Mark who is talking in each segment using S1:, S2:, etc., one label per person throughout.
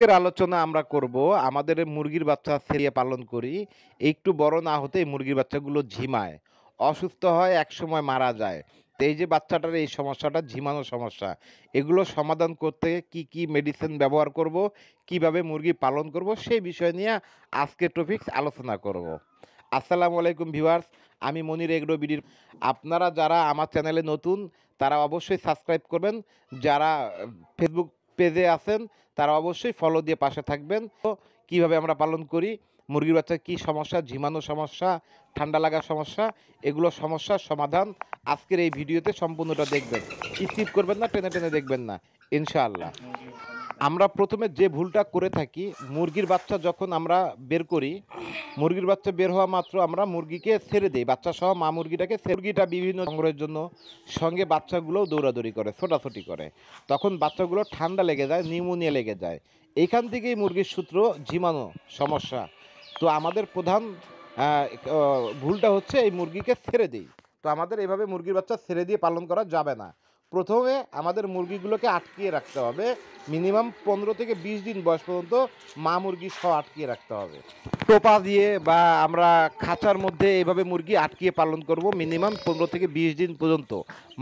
S1: এর আলোচনা আমরা করব আমাদের মুরগির বাচ্চা ছেড়ে পালন করি। একটু বড় না হতেই মুরগির বাচ্চাগুলো ঝিমায়, অসুস্থ হয়, একসময় মারা যায়। তো এই যে বাচ্চাটার এই সমস্যাটা ঝিমানো সমস্যা, এগুলো সমাধান করতে কি মেডিসিন ব্যবহার করব, কিভাবে মুরগি পালন করব সেই বিষয় নিয়ে আজকে টপিকস আলোচনা করব। আসসালামু আলাইকুম ভিউয়ার্স, আমি মনির এগ্রো বিডির। আপনারা যারা আমার চ্যানেলে নতুন তারা অবশ্যই সাবস্ক্রাইব করবেন। যারা ফেসবুক পেজে আছেন তারা অবশ্যই ফলো দিয়ে পাশে থাকবেন। তো কীভাবে আমরা পালন করি, মুরগির বাচ্চার কী সমস্যা, ঝিমানো সমস্যা, ঠান্ডা লাগার সমস্যা, এগুলো সমস্যার সমাধান আজকের এই ভিডিওতে সম্পূর্ণটা দেখবেন। স্কিপ করবেন না, টেনে টেনে দেখবেন না ইনশাআল্লাহ। আমরা প্রথমে যে ভুলটা করে থাকি, মুরগির বাচ্চা যখন আমরা বের করি, মুরগির বাচ্চা বের হওয়া মাত্র আমরা মুরগিকে ছেড়ে দিই, বাচ্চা সহ মা মুরগিটাকে। মুরগিটা বিভিন্ন সংগ্রহের জন্য সঙ্গে বাচ্চাগুলোও দৌড়াদৌড়ি করে, ছোটাছুটি করে, তখন বাচ্চাগুলো ঠান্ডা লেগে যায়, নিউমোনিয়া লেগে যায়। এইখান থেকেই মুরগির সূত্র ঝিমানো সমস্যা। তো আমাদের প্রধান ভুলটা হচ্ছে এই মুরগিকে ছেড়ে দিই। তো আমাদের এভাবে মুরগির বাচ্চা ছেড়ে দিয়ে পালন করা যাবে না। প্রথমে আমাদের মুরগিগুলোকে আটকিয়ে রাখতে হবে, মিনিমাম 15 থেকে 20 দিন বয়স পর্যন্ত মা মুরগি সহ আটকিয়ে রাখতে হবে। টোপা দিয়ে বা আমরা খাঁচার মধ্যে এইভাবে মুরগি আটকিয়ে পালন করব মিনিমাম 15 থেকে 20 দিন পর্যন্ত,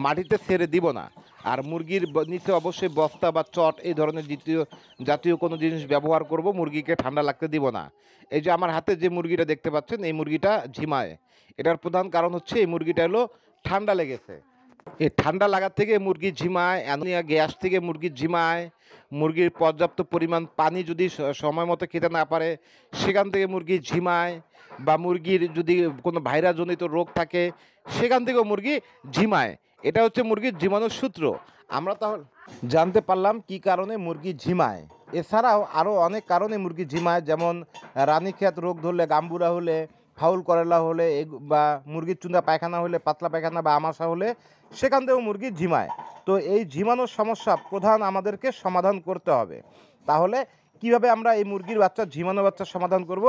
S1: মাটিতে ছেড়ে দিব না। আর মুরগির নিচে অবশ্যই বস্তা বা চট এই ধরনের জাতীয় কোনো জিনিস ব্যবহার করব, মুরগিকে ঠান্ডা লাগতে দিব না। এই যে আমার হাতে যে মুরগিটা দেখতে পাচ্ছেন, এই মুরগিটা ঝিমায়। এটার প্রধান কারণ হচ্ছে এই মুরগিটা হলো ঠান্ডা লেগেছে। এই ঠান্ডা লাগার থেকে মুরগি ঝিমায়, অ্যামোনিয়া গ্যাস থেকে মুরগি ঝিমায়। মুরগির পর্যাপ্ত পরিমাণ পানি যদি সময় মতো খেতে না পারে, সেখান থেকে মুরগি ঝিমায়। বা মুরগির যদি কোনো ভাইরাসজনিত রোগ থাকে, সেখান থেকেও মুরগি ঝিমায়। এটা হচ্ছে মুরগির ঝিমানোর সূত্র। আমরা তাহলে জানতে পারলাম কি কারণে মুরগি ঝিমায়। এছাড়াও আরও অনেক কারণে মুরগি ঝিমায়, যেমন রানীক্ষেত রোগ ধরলে, গাম্বুরা হলে, ফাউল করেলা হলে, বা মুরগির চুন্দা পায়খানা হলে, পাতলা পায়খানা বা আমাশা হলে, সেখান থেকেও মুরগি ঝিমায়। তো এই ঝিমানোর সমস্যা প্রধান আমাদেরকে সমাধান করতে হবে। তাহলে কিভাবে আমরা এই মুরগির বাচ্চা, ঝিমানো বাচ্চার সমাধান করব,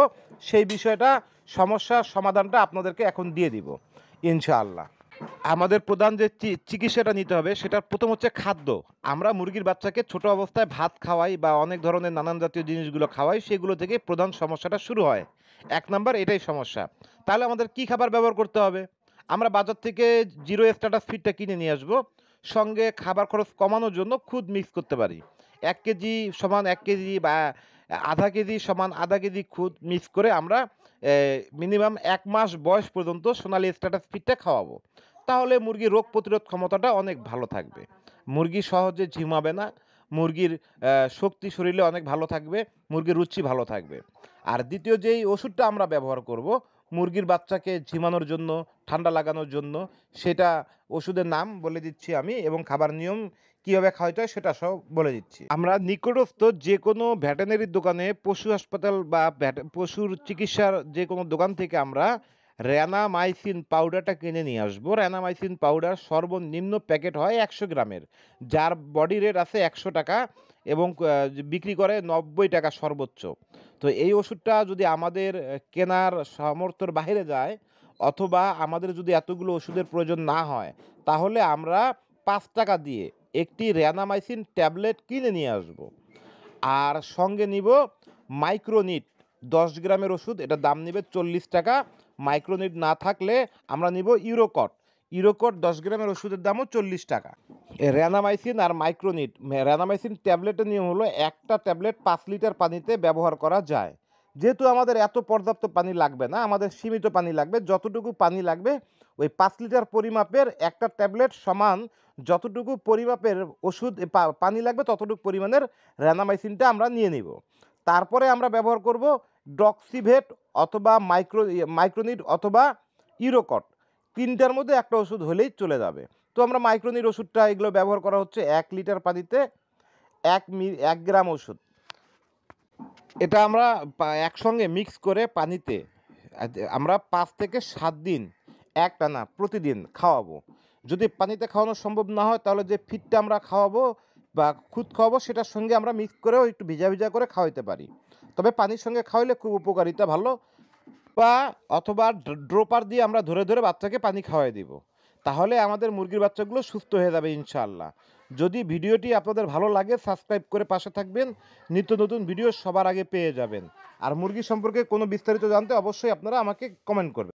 S1: সেই বিষয়টা, সমস্যার সমাধানটা আপনাদেরকে এখন দিয়ে দিব ইনশাআল্লাহ। আমাদের প্রধান যে চিকিৎসাটা নিতে হবে, সেটার প্রথম হচ্ছে খাদ্য। আমরা মুরগির বাচ্চাকে ছোট অবস্থায় ভাত খাওয়াই বা অনেক ধরনের নানান জাতীয় জিনিসগুলো খাওয়াই, সেগুলো থেকে প্রধান সমস্যাটা শুরু হয়। 1 নাম্বার এটাই সমস্যা। তাহলে আমাদের কি খাবার ব্যবহার করতে হবে? আমরা বাজার থেকে জিরো স্ট্যাটাস ফিডটা কিনে নিয়ে আসবো। সঙ্গে খাবার খরচ কমানোর জন্য খুদ মিক্স করতে পারি। 1 কেজি সমান 1 কেজি বা আধা কেজি সমান আধা কেজি খুদ মিক্স করে আমরা মিনিমাম 1 মাস বয়স পর্যন্ত সোনালি স্ট্যাটাস ফিডটা খাওয়াবো। তাহলে মুরগির রোগ প্রতিরোধ ক্ষমতাটা অনেক ভালো থাকবে। মুরগি সহজে ঝিমাবে না। মুরগির শক্তি শরীরে অনেক ভালো থাকবে। মুরগির রুচি ভালো থাকবে। আর দ্বিতীয় যেই ওষুধটা আমরা ব্যবহার করব মুরগির বাচ্চাকে ঝিমানোর জন্য, ঠান্ডা লাগানোর জন্য, সেটা ওষুধের নাম বলে দিচ্ছি আমি, এবং খাবার নিয়ম কীভাবে খাওয়াতে হয় সেটা সব বলে দিচ্ছি। আমরা নিকটস্থ যে কোনো ভেটেরিনারির দোকানে, পশু হাসপাতাল বা পশুর চিকিৎসার যে কোনো দোকান থেকে আমরা র্যানামাইসিন পাউডারটা কিনে নিয়ে আসবো। র্যানামাইসিন পাউডার সর্বনিম্ন প্যাকেট হয় 100 গ্রামের, যার বডি রেট আছে 100 টাকা এবং বিক্রি করে 90 টাকা সর্বোচ্চ। তো এই ওষুধটা যদি আমাদের কেনার সামর্থ্যের বাইরে যায়, অথবা আমাদের যদি এতগুলো ওষুধের প্রয়োজন না হয়, তাহলে আমরা 5 টাকা দিয়ে একটি র্যানামাইসিন ট্যাবলেট কিনে নিয়ে আসব। আর সঙ্গে নিব মাইক্রোনিট 10 গ্রামের ওষুধ, এটার দাম নেবে 40 টাকা। মাইক্রোনিট না থাকলে আমরা নিব ইউরোকট। ইউরোকট 10 গ্রামের ওষুধের দামও 40 টাকা। র্যানামাইসিন আর মাইক্রোনিট, র্যানামাইসিন ট্যাবলেটের নিয়ম হলো একটা ট্যাবলেট 5 লিটার পানিতে ব্যবহার করা যায়। যেহেতু আমাদের এত পর্যাপ্ত পানি লাগবে না, আমাদের সীমিত পানি লাগবে, যতটুকু পানি লাগবে ওই 5 লিটার পরিমাপের একটা ট্যাবলেট সমান যতটুকু পরিমাপের ওষুধ পানি লাগবে, ততটুকু পরিমাণের র্যানামাইসিনটা আমরা নিয়ে নিব। তারপরে আমরা ব্যবহার করব ডক্সিভেট অথবা মাইক্রোনিট অথবা ইউরোকট। 3টার মধ্যে একটা ওষুধ হলেই চলে যাবে। তো আমরা মাইক্রোনিট ওষুধটা, এগুলো ব্যবহার করা হচ্ছে 1 লিটার পানিতে 1 গ্রাম ওষুধ। এটা আমরা একসঙ্গে মিক্স করে পানিতে আমরা 5 থেকে 7 দিন একটানা প্রতিদিন খাওয়াবো। যদি পানিতে খাওয়ানো সম্ভব না হয়, তাহলে যে ফিডটা আমরা খাওয়াবো বা খুদ খাওয়াবো, সেটার সঙ্গে আমরা মিক্স করেও একটু ভিজা ভিজা করে খাওয়াইতে পারি। তবে পানির সঙ্গে খাওয়াইলে খুব উপকারিতা ভালো। বা অথবা ড্রপার দিয়ে আমরা ধরে ধরে বাচ্চাকে পানি খাওয়াই দিব। তাহলে আমাদের মুরগির বাচ্চাগুলো সুস্থ হয়ে যাবে ইনশাআল্লাহ। যদি ভিডিওটি আপনাদের ভালো লাগে সাবস্ক্রাইব করে পাশে থাকবেন। নিত্য নতুন ভিডিও সবার আগে পেয়ে যাবেন। আর মুরগি সম্পর্কে কোনো বিস্তারিত জানতে অবশ্যই আপনারা আমাকে কমেন্ট করবেন।